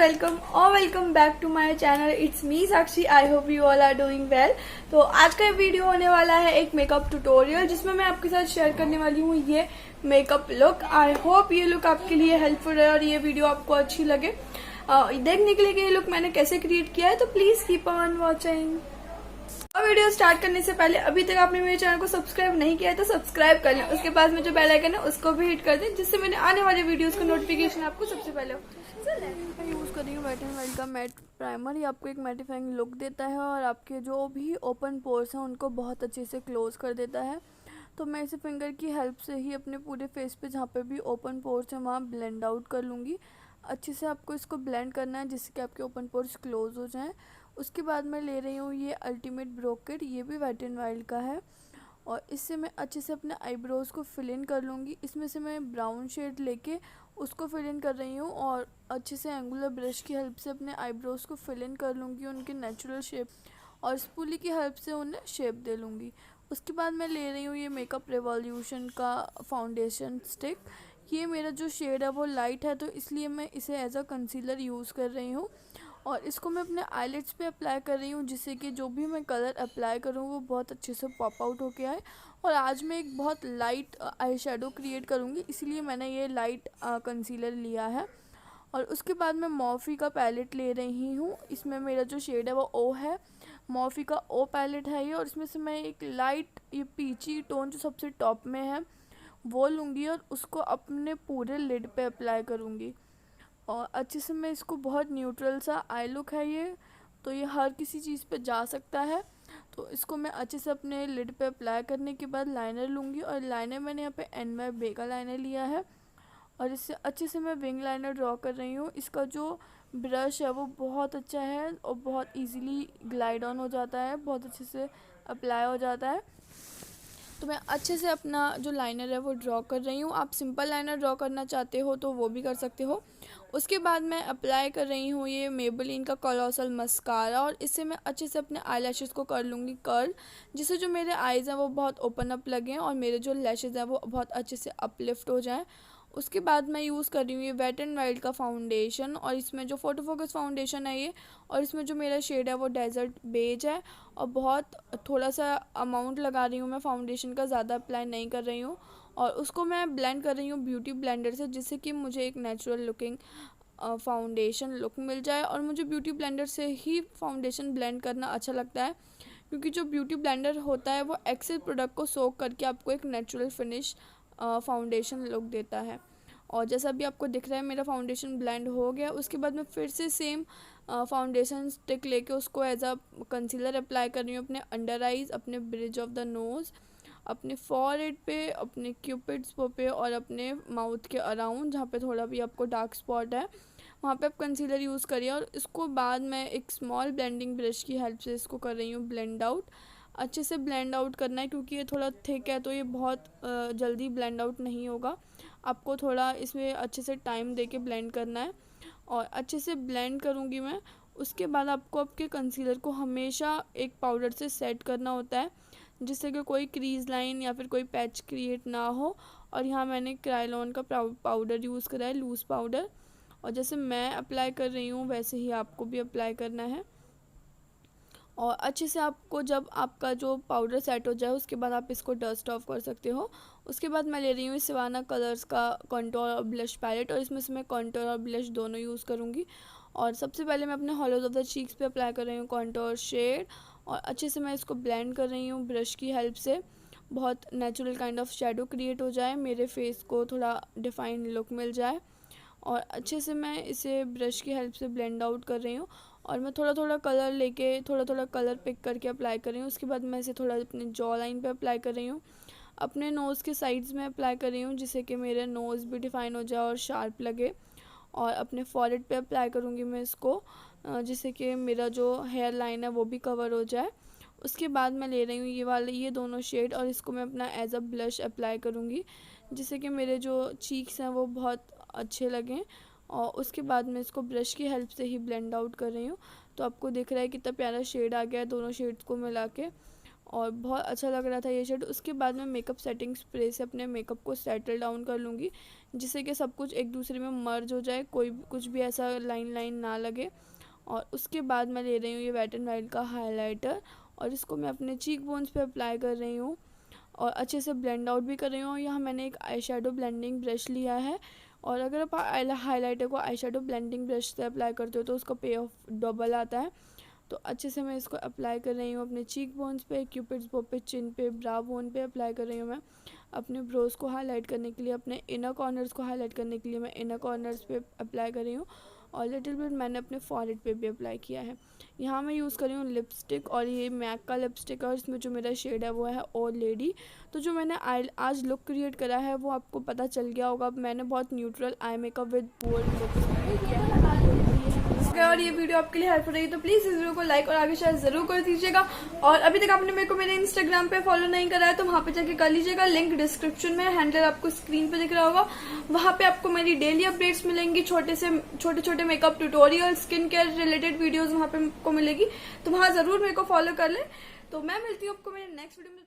Welcome back to my channel. It's me Sakshi. I hope you all are doing well. तो आज का video होने वाला है एक मेकअप ट्यूटोरियल, जिसमें मैं आपके साथ शेयर करने वाली हूँ ये मेकअप लुक। आई होप ये लुक आपके लिए हेल्पफुल है और ये वीडियो आपको अच्छी लगे। देखने के लिए कि ये लुक मैंने कैसे क्रिएट किया है, तो प्लीज कीप ऑन वॉचिंग। और वीडियो स्टार्ट करने से पहले अभी तक आपने मेरे चैनल को सब्सक्राइब नहीं किया है तो सब्सक्राइब कर लें। उसके बाद में जो बेल आइकन है उसको भी हिट कर दें, जिससे मैंने आने वाले वीडियोस का नोटिफिकेशन आपको सबसे पहले हो। मैं यूज कर रही हूँ वेट एंड वाइल्ड का मैट प्राइमर। ये आपको एक मैटिफाइंग लुक देता है और आपके जो भी ओपन पोर्स हैं उनको बहुत अच्छे से क्लोज कर देता है। तो मैं इसे फिंगर की हेल्प से ही अपने पूरे फेस पे जहाँ पे भी ओपन पोर्स हैं वहाँ ब्लेंड आउट कर लूँगी। अच्छे से आपको इसको ब्लेंड करना है जिससे कि आपके ओपन पोर्स क्लोज हो जाएं। उसके बाद मैं ले रही हूँ ये अल्टीमेट ब्रो किट। ये भी वेट एंड वाइल्ड का है और इससे मैं अच्छे से अपने आईब्रोज़ को फिल इन कर लूँगी। इसमें से मैं ब्राउन शेड लेके उसको फिल इन कर रही हूँ और अच्छे से एंगुलर ब्रश की हेल्प से अपने आईब्रोज़ को फिल इन कर लूँगी उनके नेचुरल शेप, और स्पूली की हेल्प से उन्हें शेप दे लूँगी। उसके बाद मैं ले रही हूँ ये मेकअप रेवोल्यूशन का फाउंडेशन स्टिक। ये मेरा जो शेड है वो लाइट है, तो इसलिए मैं इसे एज अ कंसीलर यूज़ कर रही हूँ और इसको मैं अपने आईलिड्स पे अप्लाई कर रही हूँ, जिससे कि जो भी मैं कलर अप्लाई करूँ वो बहुत अच्छे से पॉप आउट होके आए। और आज मैं एक बहुत लाइट आई शेडो क्रिएट करूँगी, इसलिए मैंने ये लाइट कंसीलर लिया है। और उसके बाद मैं मॉर्फी का पैलेट ले रही हूँ। इसमें मेरा जो शेड है वो ओ है, मॉर्फी का ओ पैलेट है ये। और इसमें से मैं एक लाइट ये पीची टोन जो सबसे टॉप में है वो लूँगी और उसको अपने पूरे लिड पे अप्लाई करूँगी। और अच्छे से मैं इसको, बहुत न्यूट्रल सा आई लुक है ये, तो ये हर किसी चीज़ पे जा सकता है। तो इसको मैं अच्छे से अपने लिड पे अप्लाई करने के बाद लाइनर लूँगी और लाइनर मैंने यहाँ पे NY का लाइनर लिया है और इससे अच्छे से मैं विंग लाइनर ड्रॉ कर रही हूँ। इसका जो ब्रश है वो बहुत अच्छा है और बहुत इजीली ग्लाइड ऑन हो जाता है, बहुत अच्छे से अप्लाई हो जाता है। तो मैं अच्छे से अपना जो लाइनर है वो ड्रॉ कर रही हूँ। आप सिंपल लाइनर ड्रॉ करना चाहते हो तो वो भी कर सकते हो। उसके बाद मैं अप्लाई कर रही हूँ ये मेबेलिन का कोलोसल मस्कारा और इससे मैं अच्छे से अपने आई लैशेज़ को कर लूँगी कर्ल, जिससे जो मेरे आईज़ हैं वो बहुत ओपन अप लगें और मेरे जो लैशेज़ हैं वो बहुत अच्छे से अपलिफ्ट हो जाएँ। उसके बाद मैं यूज़ कर रही हूँ ये वेट एंड वाइल्ड का फाउंडेशन और इसमें जो फोटो फोकस फाउंडेशन है ये, और इसमें जो मेरा शेड है वो डेजर्ट बेज है और बहुत थोड़ा सा अमाउंट लगा रही हूँ मैं फाउंडेशन का, ज़्यादा अप्लाई नहीं कर रही हूँ। और उसको मैं ब्लेंड कर रही हूँ ब्यूटी ब्लेंडर से, जिससे कि मुझे एक नेचुरल लुकिंग फाउंडेशन लुक मिल जाए। और मुझे ब्यूटी ब्लेंडर से ही फाउंडेशन ब्लेंड करना अच्छा लगता है, क्योंकि जो ब्यूटी ब्लेंडर होता है वो एक्सेस प्रोडक्ट को सोक करके आपको एक नेचुरल फिनिश फाउंडेशन लुक देता है। और जैसा भी आपको दिख रहा है मेरा फाउंडेशन ब्लेंड हो गया। उसके बाद मैं फिर से सेम फाउंडेशन स्टिक लेके उसको एज अ कंसीलर अप्लाई कर रही हूँ अपने अंडर आइज़, अपने ब्रिज ऑफ द नोज़, अपने फॉरहेड पे, अपने क्यूपिड्स पे और अपने माउथ के अराउंड जहाँ पे थोड़ा भी आपको डार्क स्पॉट है वहाँ पे आप कंसीलर यूज़ करिए। और इसको बाद मैं एक स्मॉल ब्लेंडिंग ब्रश की हेल्प से इसको कर रही हूँ ब्लेंड आउट। अच्छे से ब्लेंड आउट करना है क्योंकि ये थोड़ा थिक है तो ये बहुत जल्दी ब्लेंड आउट नहीं होगा, आपको थोड़ा इसमें अच्छे से टाइम दे के ब्लेंड करना है। और अच्छे से ब्लेंड करूँगी मैं। उसके बाद आपको आपके कंसीलर को हमेशा एक पाउडर से सेट करना होता है, जिससे कि कोई क्रीज लाइन या फिर कोई पैच क्रिएट ना हो। और यहाँ मैंने क्रायोलॉन का पाउडर यूज़ करा है, लूज़ पाउडर, और जैसे मैं अप्लाई कर रही हूँ वैसे ही आपको भी अप्लाई करना है। और अच्छे से आपको जब आपका जो पाउडर सेट हो जाए उसके बाद आप इसको डस्ट ऑफ कर सकते हो। उसके बाद मैं ले रही हूँ सिवाना कलर्स का कंटूर और ब्लश पैलेट और इसमें से मैं कंटूर और ब्लश दोनों यूज़ करूँगी। और सबसे पहले मैं अपने हॉलोज ऑफ द चीक्स पे अप्लाई कर रही हूँ कंटूर शेड और अच्छे से मैं इसको ब्लेंड कर रही हूँ ब्रश की हेल्प से, बहुत natural kind of shadow create हो जाए, मेरे फेस को थोड़ा डिफाइंड लुक मिल जाए। और अच्छे से मैं इसे ब्रश की हेल्प से ब्लेंड आउट कर रही हूँ और मैं थोड़ा थोड़ा कलर लेके थोड़ा थोड़ा कलर पिक करके अप्लाई कर रही हूँ। उसके बाद मैं इसे थोड़ा अपने जॉ लाइन पे अप्लाई कर रही हूँ, अपने नोज़ के साइड्स में अप्लाई कर रही हूँ, जिससे कि मेरा नोज़ भी डिफाइन हो जाए और शार्प लगे। और अपने फॉरहेड पे अप्लाई करूँगी मैं इसको, जिससे कि मेरा जो हेयर लाइन है वो भी कवर हो जाए। उसके बाद मैं ले रही हूँ ये दोनों शेड और इसको मैं अपना एज अ ब्लश अप्लाई करूँगी, जिससे कि मेरे जो चीक्स हैं वो बहुत अच्छे लगें। और उसके बाद मैं इसको ब्रश की हेल्प से ही ब्लेंड आउट कर रही हूँ। तो आपको दिख रहा है कितना प्यारा शेड आ गया है दोनों शेड्स को मिला के। और बहुत अच्छा लग रहा था ये शेड। उसके बाद मैं मेकअप सेटिंग स्प्रे से अपने मेकअप को सेटल डाउन कर लूँगी, जिससे कि सब कुछ एक दूसरे में मर्ज हो जाए, कोई कुछ भी ऐसा लाइन लाइन ना लगे। और उसके बाद मैं ले रही हूँ ये वेट एंड वाइल्ड का हाइलाइटर, और इसको मैं अपने चीक बोन्स पे अप्लाई कर रही हूँ और अच्छे से ब्लेंड आउट भी कर रही हूँ। यहाँ मैंने एक आई शेडो ब्लेंडिंग ब्रश लिया है, और अगर आप हाइलाइटर को आई शेडो ब्लेंडिंग ब्रश से अप्लाई करते हो तो उसका पे ऑफ डबल आता है। तो अच्छे से मैं इसको अप्लाई कर रही हूँ अपने चीक बोन्स पे, क्यूपिड्स बो पे, चिन पे, ब्रा बोन पे अप्लाई कर रही हूँ मैं। अपने ब्रोज को हाईलाइट करने के लिए, अपने इनर कॉर्नर्स को हाईलाइट करने के लिए मैं इनर कॉर्नर्स पे अप्लाई कर रही हूँ, और लिटिल बिट मैंने अपने फॉरहेड पे भी अप्लाई किया है। यहाँ मैं यूज़ कर रही हूँ लिपस्टिक, और ये मैक का लिपस्टिक है, और इसमें जो मेरा शेड है वो है ओल्ड लेडी। तो जो मैंने आज लुक क्रिएट करा है वो आपको पता चल गया होगा। मैंने बहुत neutral eye makeup with bold look किया है। और ये वीडियो आपके लिए हेल्पफुल रही तो प्लीज़ इस वीडियो को लाइक और आगे शेयर जरूर कर दीजिएगा। और अभी तक आपने मेरे को मेरे इंस्टाग्राम पे फॉलो नहीं करा है तो वहाँ पे जाके कर लीजिएगा, लिंक डिस्क्रिप्शन में, हैंडल आपको स्क्रीन पे दिख रहा होगा। वहाँ पे आपको मेरी डेली अपडेट्स मिलेंगी, छोटे makeup tutorial, skin care related videos वहाँ पे आपको मिलेगी, तो वहाँ जरूर मेरे को फॉलो कर ले। तो मैं मिलती हूँ आपको मेरे नेक्स्ट वीडियो में।